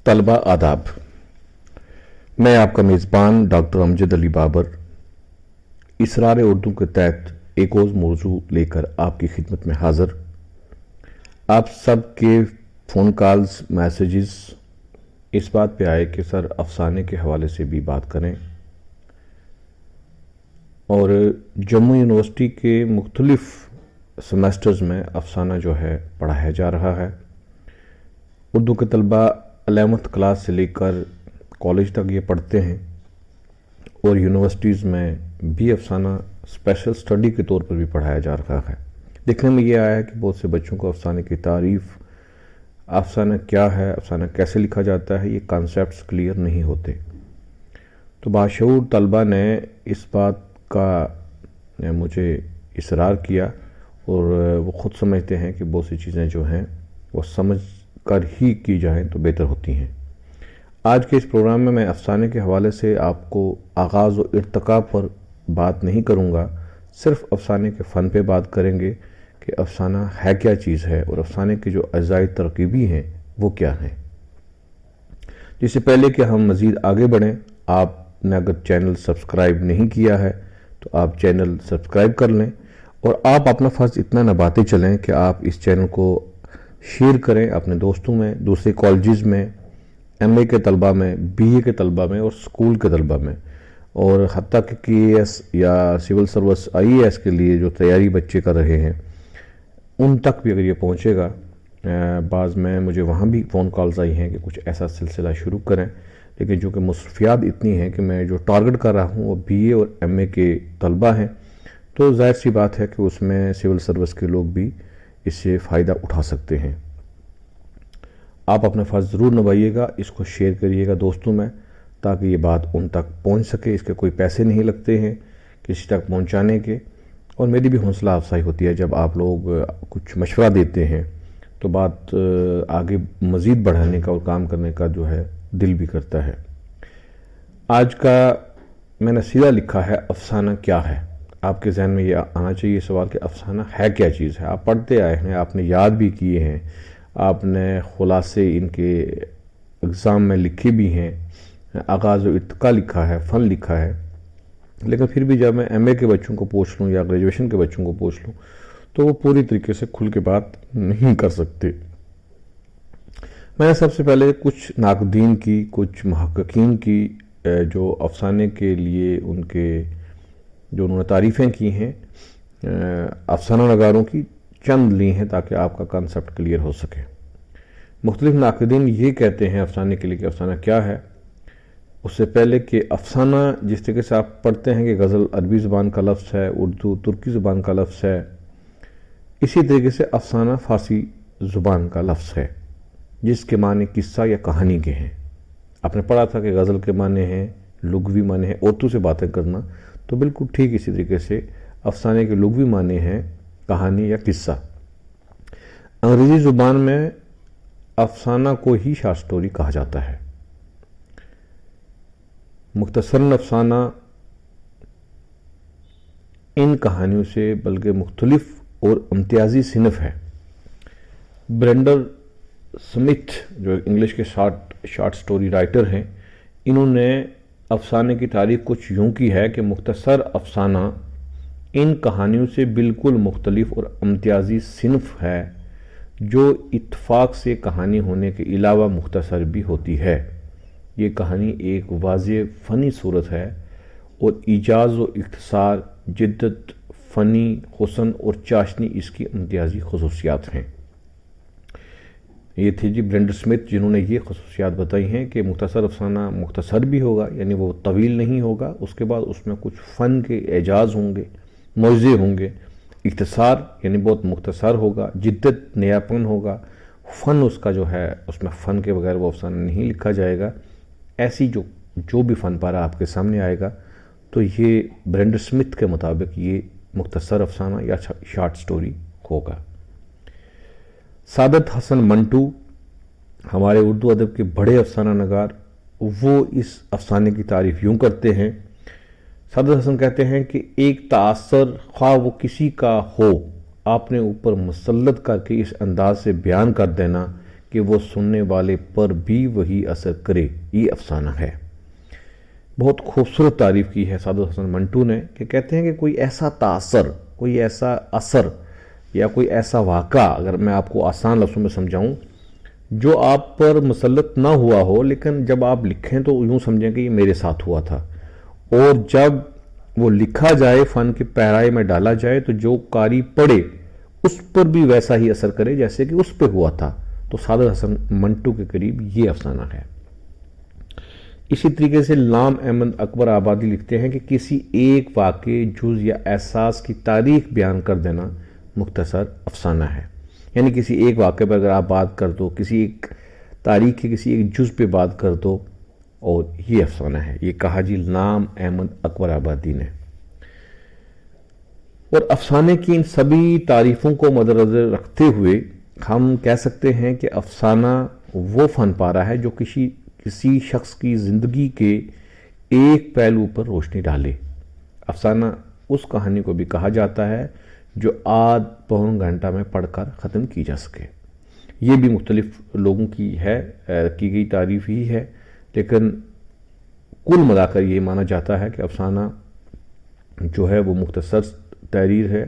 طلبہ آداب، میں آپ کا میزبان ڈاکٹر امجد علی بابر اسرار اردو کے تحت ایک اور موضوع لے کر آپ کی خدمت میں حاضر۔ آپ سب کے فون کالز، میسیجز اس بات پہ آئے کہ سر افسانے کے حوالے سے بھی بات کریں، اور جموں یونیورسٹی کے مختلف سیمیسٹرز میں افسانہ جو ہے پڑھایا جا رہا ہے۔ اردو کے طلبہ 11th کلاس سے لے کر کالج تک یہ پڑھتے ہیں، اور یونیورسٹیز میں بھی افسانہ اسپیشل اسٹڈی کے طور پر بھی پڑھایا جا رہا ہے۔ دیکھنے میں یہ آیا ہے کہ بہت سے بچوں کو افسانے کی تعریف، افسانہ کیا ہے، افسانہ کیسے لکھا جاتا ہے، یہ کانسیپٹس کلیئر نہیں ہوتے۔ تو باشعور طلبہ نے اس بات کا مجھے اصرار کیا، اور وہ خود سمجھتے ہیں کہ بہت سی چیزیں جو ہیں وہ سمجھ کر ہی کی جائیں تو بہتر ہوتی ہیں۔ آج کے اس پروگرام میں افسانے کے حوالے سے آپ کو آغاز و ارتقاء پر بات نہیں کروں گا، صرف افسانے کے فن پہ بات کریں گے کہ افسانہ ہے کیا چیز ہے، اور افسانے کے جو اجزاء ترکیبی ہیں وہ کیا ہیں۔ جس سے پہلے کہ ہم مزید آگے بڑھیں، آپ نے اگر چینل سبسکرائب نہیں کیا ہے تو آپ چینل سبسکرائب کر لیں، اور آپ اپنا فرض اتنا نبھاتے چلیں کہ آپ اس چینل کو شیئر کریں اپنے دوستوں میں، دوسرے کالجز میں، ایم اے کے طلبہ میں، بی اے کے طلبہ میں، اور اسکول کے طلبہ میں، اور حتیٰ کہ کے اے ایس یا civil service I A S کے لیے جو تیاری بچے کر رہے ہیں ان تک بھی اگر یہ پہنچے گا۔ بعض میں مجھے وہاں بھی فون کالز آئی ہیں کہ کچھ ایسا سلسلہ شروع کریں، لیکن چونکہ مصروفیات اتنی ہیں کہ میں جو ٹارگٹ کر رہا ہوں وہ بی اے اور ایم اے کے طلبہ ہیں، تو ظاہر سی بات ہے کہ اس میں سول سروس کے لوگ بھی اس سے فائدہ اٹھا سکتے ہیں۔ آپ اپنا فرض ضرور نبھائیے گا، اس کو شیئر کریے گا دوستوں میں، تاکہ یہ بات ان تک پہنچ سکے۔ اس کے کوئی پیسے نہیں لگتے ہیں کسی تک پہنچانے کے، اور میری بھی حوصلہ افزائی ہوتی ہے جب آپ لوگ کچھ مشورہ دیتے ہیں تو بات آگے مزید بڑھانے کا اور کام کرنے کا جو ہے دل بھی کرتا ہے۔ آج کا میں نے سیدھا لکھا ہے افسانہ کیا ہے۔ آپ کے ذہن میں یہ آنا چاہیے سوال کہ افسانہ ہے کیا چیز ہے۔ آپ پڑھتے آئے ہیں، آپ نے یاد بھی کیے ہیں، آپ نے خلاصے ان کے اگزام میں لکھے بھی ہیں، آغاز و ارتقاء لکھا ہے، فن لکھا ہے، لیکن پھر بھی جب میں ایم اے کے بچوں کو پوچھ لوں یا گریجویشن کے بچوں کو پوچھ لوں تو وہ پوری طریقے سے کھل کے بات نہیں کر سکتے۔ میں نے سب سے پہلے کچھ ناقدین کی، کچھ محققین کی جو افسانے کے لیے ان کے جو انہوں نے تعریفیں کی ہیں افسانہ نگاروں کی، چند لی ہیں تاکہ آپ کا کانسیپٹ کلیئر ہو سکے۔ مختلف ناقدین یہ کہتے ہیں افسانے کے لیے کہ افسانہ کیا ہے، اس سے پہلے کہ افسانہ جس طریقے سے آپ پڑھتے ہیں کہ غزل عربی زبان کا لفظ ہے، اردو ترکی زبان کا لفظ ہے، اسی طریقے سے افسانہ فارسی زبان کا لفظ ہے جس کے معنی قصہ یا کہانی کے ہیں۔ آپ نے پڑھا تھا کہ غزل کے معنی ہیں، لغوی معنی ہیں عورتوں سے باتیں کرنا، تو بالکل ٹھیک اسی طریقے سے افسانے کے لغوی معنی ہیں کہانی یا قصہ۔ انگریزی زبان میں افسانہ کو ہی شارٹ سٹوری کہا جاتا ہے۔ مختصراً افسانہ ان کہانیوں سے بلکہ مختلف اور امتیازی صنف ہے۔ برینڈر سمتھ جو انگلش کے شارٹ سٹوری رائٹر ہیں، انہوں نے افسانے کی تعریف کچھ یوں کی ہے کہ مختصر افسانہ ان کہانیوں سے بالکل مختلف اور امتیازی صنف ہے جو اتفاق سے کہانی ہونے کے علاوہ مختصر بھی ہوتی ہے۔ یہ کہانی ایک واضح فنی صورت ہے، اور ایجاز و اختصار، جدت، فنی حسن اور چاشنی اس کی امتیازی خصوصیات ہیں۔ یہ تھے جی برینڈر سمتھ جنہوں نے یہ خصوصیات بتائی ہیں کہ مختصر افسانہ مختصر بھی ہوگا، یعنی وہ طویل نہیں ہوگا، اس کے بعد اس میں کچھ فن کے اعجاز ہوں گے، معجزے ہوں گے، اختصار یعنی بہت مختصر ہوگا، جدت نیاپن ہوگا، فن اس کا جو ہے اس میں فن کے بغیر وہ افسانہ نہیں لکھا جائے گا۔ ایسی جو بھی فن پارہ آپ کے سامنے آئے گا تو یہ برینڈر سمتھ کے مطابق یہ مختصر افسانہ یا شارٹ سٹوری ہوگا۔ سعادت حسن منٹو ہمارے اردو ادب کے بڑے افسانہ نگار، وہ اس افسانے کی تعریف یوں کرتے ہیں۔ سعادت حسن کہتے ہیں کہ ایک تاثر خواہ وہ کسی کا ہو، آپ نے اوپر مسلط کر کے اس انداز سے بیان کر دینا کہ وہ سننے والے پر بھی وہی اثر کرے، یہ افسانہ ہے۔ بہت خوبصورت تعریف کی ہے سعادت حسن منٹو نے، کہ کہتے ہیں کہ کوئی ایسا تاثر، کوئی ایسا اثر یا کوئی ایسا واقعہ، اگر میں آپ کو آسان لفظوں میں سمجھاؤں، جو آپ پر مسلط نہ ہوا ہو، لیکن جب آپ لکھیں تو یوں سمجھیں کہ یہ میرے ساتھ ہوا تھا، اور جب وہ لکھا جائے، فن کے پہرائے میں ڈالا جائے، تو جو قاری پڑھے اس پر بھی ویسا ہی اثر کرے جیسے کہ اس پہ ہوا تھا۔ تو سعادت حسن منٹو کے قریب یہ افسانہ ہے۔ اسی طریقے سے لام احمد اکبر آبادی لکھتے ہیں کہ کسی ایک واقعے، جز یا احساس کی تاریخ بیان کر دینا مختصر افسانہ ہے۔ یعنی کسی ایک واقعے پر اگر آپ بات کر دو، کسی ایک تاریخ کے کسی ایک جز پہ بات کر دو، اور یہ افسانہ ہے۔ یہ کہا جی لام احمد اکبر آبادی نے۔ اور افسانے کی ان سبھی تعریفوں کو مدنظر رکھتے ہوئے ہم کہہ سکتے ہیں کہ افسانہ وہ فن پارہ ہے جو کسی شخص کی زندگی کے ایک پہلو پر روشنی ڈالے۔ افسانہ اس کہانی کو بھی کہا جاتا ہے جو آدھ پون گھنٹہ میں پڑھ کر ختم کی جا سکے۔ یہ بھی مختلف لوگوں کی گئی تعریف ہی ہے، لیکن کل ملا کر یہ مانا جاتا ہے کہ افسانہ جو ہے وہ مختصر تحریر ہے،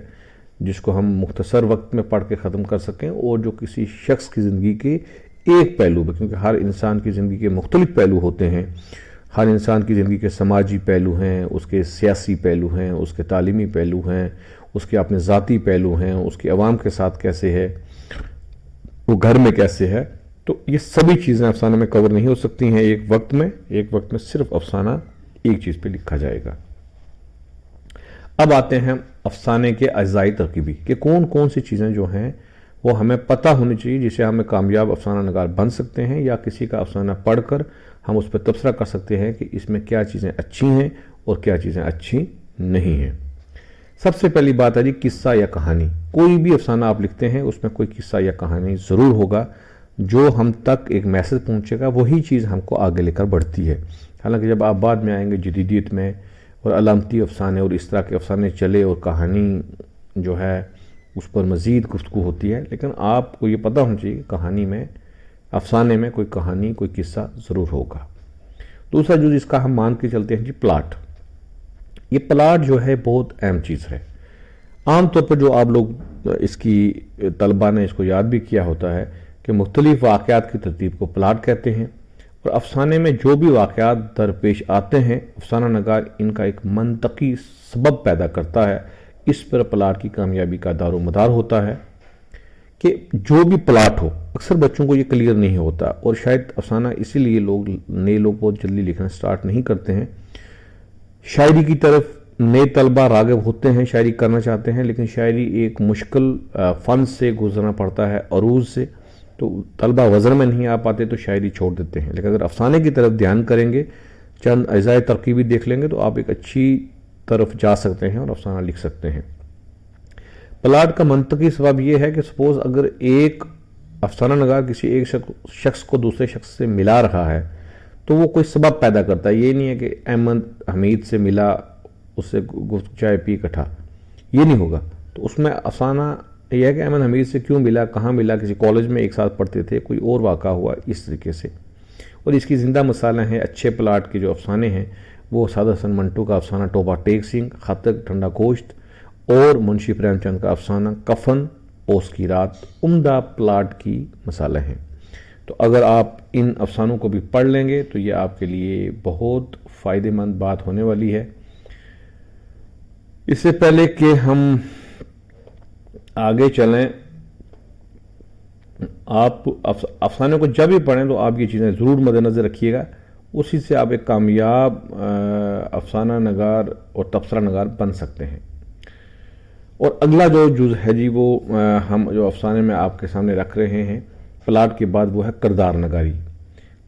جس کو ہم مختصر وقت میں پڑھ کے ختم کر سکیں، اور جو کسی شخص کی زندگی کے ایک پہلو پہ، کیونکہ ہر انسان کی زندگی کے مختلف پہلو ہوتے ہیں، ہر انسان کی زندگی کے سماجی پہلو ہیں، اس کے سیاسی پہلو ہیں، اس کے تعلیمی پہلو ہیں، اس کے اپنے ذاتی پہلو ہیں، اس کی عوام کے ساتھ کیسے ہے، وہ گھر میں کیسے ہے، تو یہ سبھی چیزیں افسانہ میں کور نہیں ہو سکتی ہیں ایک وقت میں صرف افسانہ ایک چیز پہ لکھا جائے گا۔ اب آتے ہیں افسانے کے اجزائی ترکیبی، کہ کون کون سی چیزیں جو ہیں وہ ہمیں پتہ ہونی چاہیے، جسے ہمیں کامیاب افسانہ نگار بن سکتے ہیں، یا کسی کا افسانہ پڑھ کر ہم اس پہ تبصرہ کر سکتے ہیں کہ اس میں کیا چیزیں اچھی ہیں اور کیا چیزیں اچھی نہیں ہیں۔ سب سے پہلی بات ہے جی قصہ یا کہانی۔ کوئی بھی افسانہ آپ لکھتے ہیں اس میں کوئی قصہ یا کہانی ضرور ہوگا، جو ہم تک ایک میسج پہنچے گا، وہی چیز ہم کو آگے لے کر بڑھتی ہے۔ حالانکہ جب آپ بعد میں آئیں گے جدیدیت میں، اور علامتی افسانے اور اس طرح کے افسانے چلے، اور کہانی جو ہے اس پر مزید گفتگو ہوتی ہے، لیکن آپ کو یہ پتہ ہونا چاہیے کہ کہانی میں، افسانے میں کوئی کہانی، کوئی قصہ ضرور ہوگا۔ دوسرا جو اس کا ہم مان کے چلتے ہیں جی پلاٹ۔ یہ پلاٹ جو ہے بہت اہم چیز ہے۔ عام طور پر جو آپ لوگ اس کی طلبہ نے اس کو یاد بھی کیا ہوتا ہے کہ مختلف واقعات کی ترتیب کو پلاٹ کہتے ہیں، اور افسانے میں جو بھی واقعات درپیش آتے ہیں، افسانہ نگار ان کا ایک منطقی سبب پیدا کرتا ہے۔ اس پر پلاٹ کی کامیابی کا دار و مدار ہوتا ہے کہ جو بھی پلاٹ ہو، اکثر بچوں کو یہ کلیئر نہیں ہوتا، اور شاید افسانہ اسی لیے نئے لوگ بہت جلدی لکھنا سٹارٹ نہیں کرتے ہیں۔ شاعری کی طرف نئے طلبہ راغب ہوتے ہیں، شاعری کرنا چاہتے ہیں، لیکن شاعری ایک مشکل فن سے گزرنا پڑتا ہے، عروض سے، تو طلبہ وزن میں نہیں آ پاتے تو شاعری چھوڑ دیتے ہیں۔ لیکن اگر افسانے کی طرف دھیان کریں گے، چند اجزائے ترکیبی دیکھ لیں گے، تو آپ ایک اچھی طرف جا سکتے ہیں اور افسانہ لکھ سکتے ہیں۔ پلاٹ کا منطقی سبب یہ ہے کہ سپوز اگر ایک افسانہ نگار کسی ایک شخص کو دوسرے شخص سے ملا رہا ہے، تو وہ کوئی سبب پیدا کرتا ہے۔ یہ نہیں ہے کہ احمد حمید سے ملا، اس سے چائے پی کٹھا، یہ نہیں ہوگا۔ تو اس میں افسانہ یہ ہے کہ احمد حمید سے کیوں ملا، کہاں ملا، کسی کالج میں ایک ساتھ پڑھتے تھے، کوئی اور واقعہ ہوا، اس طریقے سے۔ اور اس کی زندہ مثالیں ہیں اچھے پلاٹ کے جو افسانے ہیں، وہ سعادت حسن منٹو کا افسانہ ٹوبہ ٹیک سنگھ، خاطر ٹھنڈا گوشت، اور منشی پریم چند کا افسانہ کفن اوس کی رات عمدہ پلاٹ کی مثالیں ہیں۔ تو اگر آپ ان افسانوں کو بھی پڑھ لیں گے تو یہ آپ کے لیے بہت فائدہ مند بات ہونے والی ہے۔ اس سے پہلے کہ ہم آگے چلیں، آپ افسانے کو جب بھی پڑھیں تو آپ یہ چیزیں ضرور مد نظر رکھیے گا، اسی سے آپ ایک کامیاب افسانہ نگار اور تبصرہ نگار بن سکتے ہیں۔ اور اگلا جو جز ہے جی، وہ ہم جو افسانے میں آپ کے سامنے رکھ رہے ہیں پلاٹ کے بعد، وہ ہے کردار نگاری۔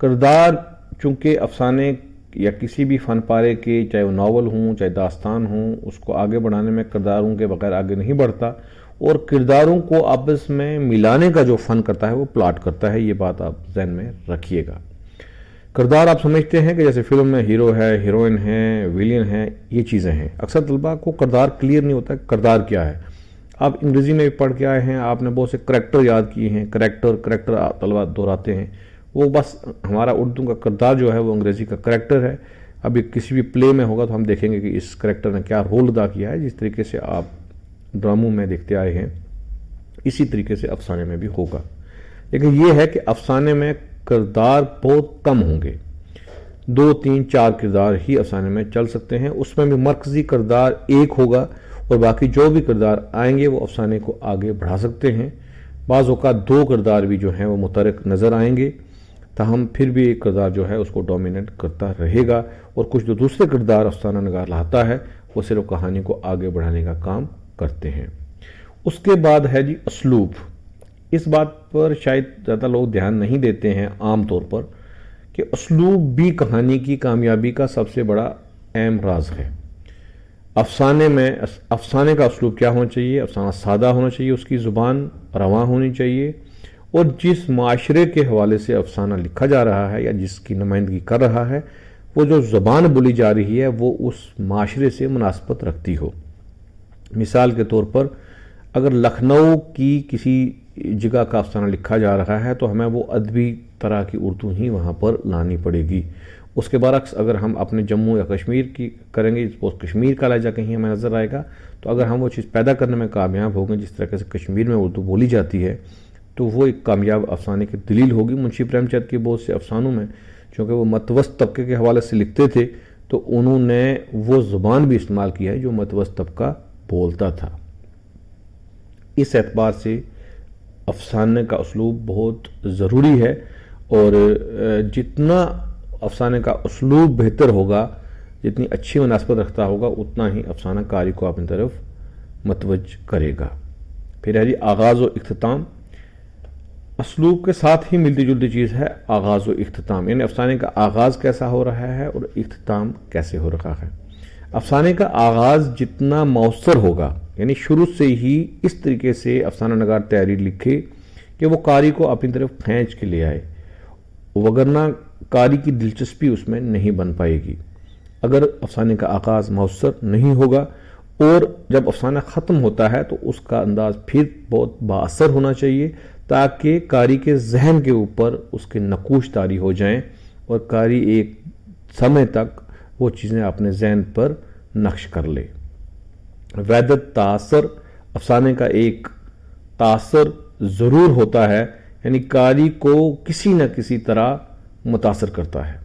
کردار چونکہ افسانے یا کسی بھی فن پارے کے، چاہے وہ ناول ہوں چاہے داستان ہوں، اس کو آگے بڑھانے میں کرداروں کے بغیر آگے نہیں بڑھتا، اور کرداروں کو آپس میں ملانے کا جو فن کرتا ہے وہ پلاٹ کرتا ہے۔ یہ بات آپ ذہن میں رکھیے گا۔ کردار آپ سمجھتے ہیں کہ جیسے فلم میں ہیرو ہے، ہیروئن ہے، ویلین ہے، یہ چیزیں ہیں۔ اکثر طلباء کو کردار کلیئر نہیں ہوتا ہے کردار کیا ہے۔ آپ انگریزی میں بھی پڑھ کے آئے ہیں، آپ نے بہت سے کریکٹر یاد کیے ہیں، کریکٹر طلبہ دہراتے ہیں، وہ بس ہمارا اردو کا کردار جو ہے وہ انگریزی کا کریکٹر ہے۔ اب یہ کسی بھی پلے میں ہوگا تو ہم دیکھیں گے کہ اس کریکٹر نے کیا رول ادا کیا ہے۔ جس طریقے سے آپ ڈراموں میں دیکھتے آئے ہیں اسی طریقے سے افسانے میں بھی ہوگا، لیکن یہ ہے کہ افسانے میں کردار بہت کم ہوں گے، 2 3 4 کردار ہی افسانے میں چل سکتے ہیں، اس میں بھی مرکزی کردار ایک ہوگا اور باقی جو بھی کردار آئیں گے وہ افسانے کو آگے بڑھا سکتے ہیں۔ بعض اوقات 2 کردار بھی جو ہیں وہ متحرک نظر آئیں گے، تاہم پھر بھی ایک کردار جو ہے اس کو ڈومینیٹ کرتا رہے گا، اور کچھ جو دوسرے کردار افسانہ نگار لاتا ہے وہ صرف کہانی کو آگے بڑھانے کا کام کرتے ہیں۔ اس کے بعد ہے جی اسلوب۔ اس بات پر شاید زیادہ لوگ دھیان نہیں دیتے ہیں عام طور پر کہ اسلوب بھی کہانی کی کامیابی کا سب سے بڑا اہم راز ہے۔ افسانے کا اسلوب کیا ہونا چاہیے؟ افسانہ سادہ ہونا چاہیے، اس کی زبان رواں ہونی چاہیے، اور جس معاشرے کے حوالے سے افسانہ لکھا جا رہا ہے یا جس کی نمائندگی کر رہا ہے وہ جو زبان بولی جا رہی ہے وہ اس معاشرے سے مناسبت رکھتی ہو۔ مثال کے طور پر اگر لکھنؤ کی کسی جگہ کا افسانہ لکھا جا رہا ہے تو ہمیں وہ ادبی طرح کی اردو ہی وہاں پر لانی پڑے گی۔ اس کے برعکس اگر ہم اپنے جموں یا کشمیر کی کریں گے، کشمیر کا لہجہ کہیں ہمیں نظر آئے گا، تو اگر ہم وہ چیز پیدا کرنے میں کامیاب ہوں گے جس طرح سے کشمیر میں اردو بولی جاتی ہے تو وہ ایک کامیاب افسانے کی دلیل ہوگی۔ منشی پریم چند کے بہت سے افسانوں میں چونکہ وہ متوسط طبقے کے حوالے سے لکھتے تھے تو انہوں نے وہ زبان بھی استعمال کی ہے جو متوسط طبقہ بولتا تھا۔ اس اعتبار سے افسانے کا اسلوب بہت ضروری ہے، اور جتنا افسانے کا اسلوب بہتر ہوگا، جتنی اچھی مناسبت رکھتا ہوگا، اتنا ہی افسانہ کاری کو اپنی طرف متوجہ کرے گا۔ پھر ہے جی آغاز و اختتام۔ اسلوب کے ساتھ ہی ملتی جلتی چیز ہے آغاز و اختتام، یعنی افسانے کا آغاز کیسا ہو رہا ہے اور اختتام کیسے ہو رہا ہے۔ افسانے کا آغاز جتنا مؤثر ہوگا، یعنی شروع سے ہی اس طریقے سے افسانہ نگار تحریر لکھے کہ وہ قاری کو اپنی طرف کھینچ کے لے آئے، وگرنہ قاری کی دلچسپی اس میں نہیں بن پائے گی۔ اگر افسانے کا آغاز مؤثر نہیں ہوگا اور جب افسانہ ختم ہوتا ہے تو اس کا انداز پھر بہت با اثر ہونا چاہیے تاکہ قاری کے ذہن کے اوپر اس کے نقوش طاری ہو جائیں اور قاری ایک سمے تک وہ چیزیں اپنے ذہن پر نقش کر لے۔ وحدت تاثر، افسانے کا ایک تاثر ضرور ہوتا ہے، یعنی قاری کو کسی نہ کسی طرح متاثر کرتا ہے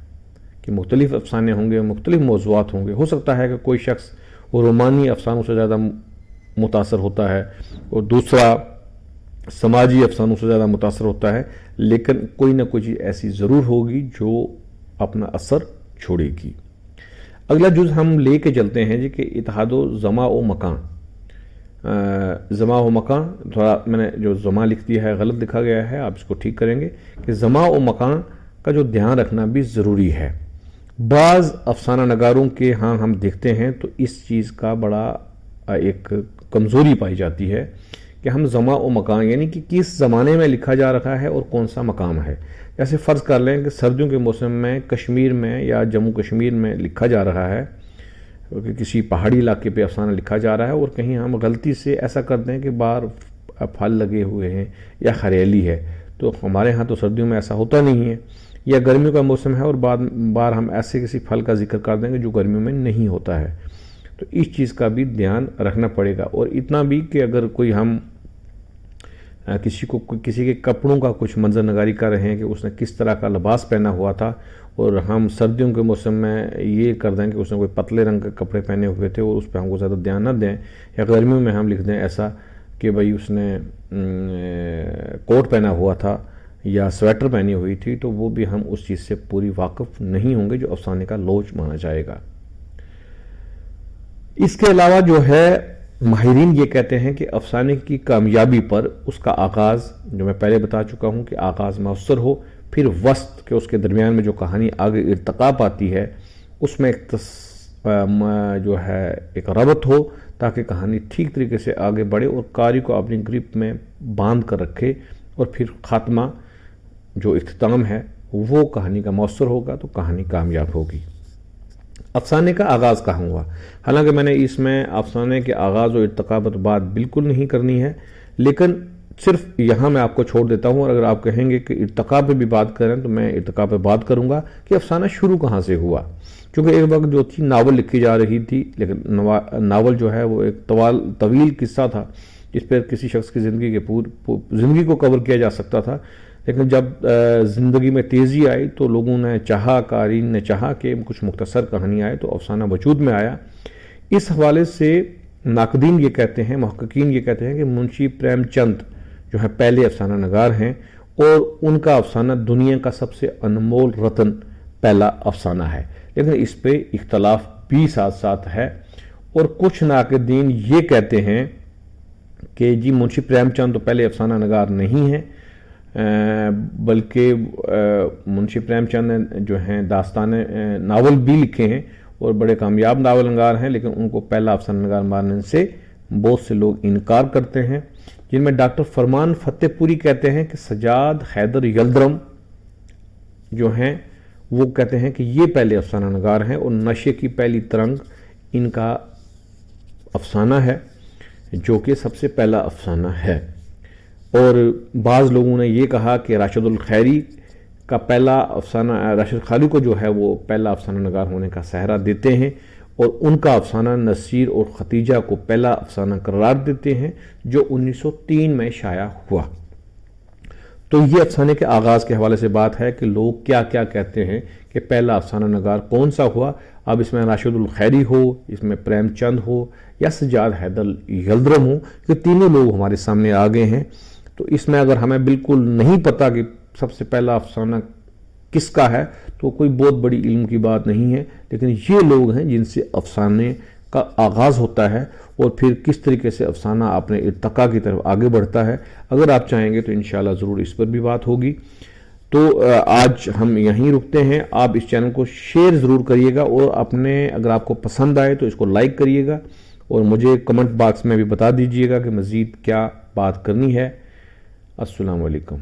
کہ مختلف افسانے ہوں گے، مختلف موضوعات ہوں گے۔ ہو سکتا ہے کہ کوئی شخص رومانی افسانوں سے زیادہ متاثر ہوتا ہے اور دوسرا سماجی افسانوں سے زیادہ متاثر ہوتا ہے، لیکن کوئی نہ کوئی چیز ایسی ضرور ہوگی جو اپنا اثر چھوڑے گی۔ اگلا جز ہم لے کے چلتے ہیں جی کہ اتحاد و زما و مکان۔ زما و مکان، تھوڑا میں نے جو زما لکھ دیا ہے غلط لکھا گیا ہے، آپ اس کو ٹھیک کریں گے کہ زما و مکان کا جو دھیان رکھنا بھی ضروری ہے۔ بعض افسانہ نگاروں کے ہاں ہم دیکھتے ہیں تو اس چیز کا بڑا ایک کمزوری پائی جاتی ہے کہ ہم زما و مکان یعنی کہ کس زمانے میں لکھا جا رہا ہے اور کون سا مقام ہے۔ جیسے فرض کر لیں کہ سردیوں کے موسم میں کشمیر میں یا جموں کشمیر میں لکھا جا رہا ہے، کہ کسی پہاڑی علاقے پہ افسانہ لکھا جا رہا ہے اور کہیں ہم غلطی سے ایسا کر دیں کہ باہر پھل لگے ہوئے ہیں یا ہریالی ہے، تو ہمارے ہاں تو سردیوں میں ایسا ہوتا نہیں ہے، یا گرمیوں کا موسم ہے اور بار ہم ایسے کسی پھل کا ذکر کر دیں گے جو گرمیوں میں نہیں ہوتا ہے، تو اس چیز کا بھی دھیان رکھنا پڑے گا۔ اور اتنا بھی کہ اگر کوئی ہم کسی کے کپڑوں کا کچھ منظر نگاری کر رہے ہیں کہ اس نے کس طرح کا لباس پہنا ہوا تھا، اور ہم سردیوں کے موسم میں یہ کر دیں کہ اس نے کوئی پتلے رنگ کے کپڑے پہنے ہوئے تھے اور اس پہ ہم کو زیادہ دھیان نہ دیں، یا گرمیوں میں ہم لکھ دیں ایسا کہ بھئی اس نے کوٹ پہنا ہوا تھا یا سویٹر پہنی ہوئی تھی، تو وہ بھی ہم اس چیز سے پوری واقف نہیں ہوں گے جو افسانے کا لوچ مانا جائے گا۔ اس کے علاوہ جو ہے ماہرین یہ کہتے ہیں کہ افسانے کی کامیابی پر اس کا آغاز، جو میں پہلے بتا چکا ہوں کہ آغاز مؤثر ہو، پھر وسط کہ اس کے درمیان میں جو کہانی آگے ارتقا پاتی ہے اس میں جو ہے ایک ربط ہو تاکہ کہانی ٹھیک طریقے سے آگے بڑھے اور قاری کو اپنی گرپ میں باندھ کر رکھے، اور پھر خاتمہ جو اختتام ہے وہ کہانی کا مؤثر ہوگا تو کہانی کامیاب ہوگی۔ افسانے کا آغاز کہاں ہوا؟ حالانکہ میں نے اس میں افسانے کے آغاز و ارتقاء پر بات بالکل نہیں کرنی ہے، لیکن صرف یہاں میں آپ کو چھوڑ دیتا ہوں، اور اگر آپ کہیں گے کہ ارتقاء پہ بھی بات کریں تو میں ارتقاء پہ بات کروں گا کہ افسانہ شروع کہاں سے ہوا۔ چونکہ ایک وقت جو تھی ناول لکھی جا رہی تھی، لیکن ناول جو ہے وہ ایک طویل قصہ تھا جس پر کسی شخص کی زندگی کو کور کیا جا سکتا تھا، لیکن جب زندگی میں تیزی آئی تو لوگوں نے چاہا، قارئین نے چاہا کہ کچھ مختصر کہانی آئے، تو افسانہ وجود میں آیا۔ اس حوالے سے ناقدین یہ کہتے ہیں، محققین یہ کہتے ہیں کہ منشی پریم چند جو ہے پہلے افسانہ نگار ہیں، اور ان کا افسانہ دنیا کا سب سے انمول رتن پہلا افسانہ ہے، لیکن اس پہ اختلاف بھی ساتھ ساتھ ہے۔ اور کچھ ناقدین یہ کہتے ہیں کہ جی منشی پریم چند تو پہلے افسانہ نگار نہیں ہیں، بلکہ منشی پریم چند نے جو ہیں داستان ناول بھی لکھے ہیں اور بڑے کامیاب ناول نگار ہیں، لیکن ان کو پہلا افسانہ نگار ماننے سے بہت سے لوگ انکار کرتے ہیں، جن میں ڈاکٹر فرمان فتح پوری کہتے ہیں کہ سجاد حیدر یلدرم جو ہیں وہ کہتے ہیں کہ یہ پہلے افسانہ نگار ہیں، اور نشے کی پہلی ترنگ ان کا افسانہ ہے جو کہ سب سے پہلا افسانہ ہے۔ اور بعض لوگوں نے یہ کہا کہ راشد الخیری کا پہلا افسانہ، راشد خالی کو جو ہے وہ پہلا افسانہ نگار ہونے کا سہرا دیتے ہیں، اور ان کا افسانہ نصیر اور ختیجہ کو پہلا افسانہ قرار دیتے ہیں جو 1903 میں شائع ہوا۔ تو یہ افسانے کے آغاز کے حوالے سے بات ہے کہ لوگ کیا کیا کہتے ہیں کہ پہلا افسانہ نگار کون سا ہوا۔ اب اس میں راشد الخیری ہو، اس میں پریم چند ہو، یا سجاد حیدر یلدرم ہو، یہ تینوں لوگ ہمارے سامنے آ گئے ہیں۔ تو اس میں اگر ہمیں بالکل نہیں پتا کہ سب سے پہلا افسانہ کس کا ہے تو کوئی بہت بڑی علم کی بات نہیں ہے، لیکن یہ لوگ ہیں جن سے افسانے کا آغاز ہوتا ہے، اور پھر کس طریقے سے افسانہ اپنے ارتقاء کی طرف آگے بڑھتا ہے۔ اگر آپ چاہیں گے تو انشاءاللہ ضرور اس پر بھی بات ہوگی۔ تو آج ہم یہیں رکتے ہیں۔ آپ اس چینل کو شیئر ضرور کریے گا، اور اگر آپ کو پسند آئے تو اس کو لائک کریے گا، اور مجھے کمنٹ باکس میں بھی بتا دیجیے گا کہ مزید کیا بات کرنی ہے۔ السلام علیکم۔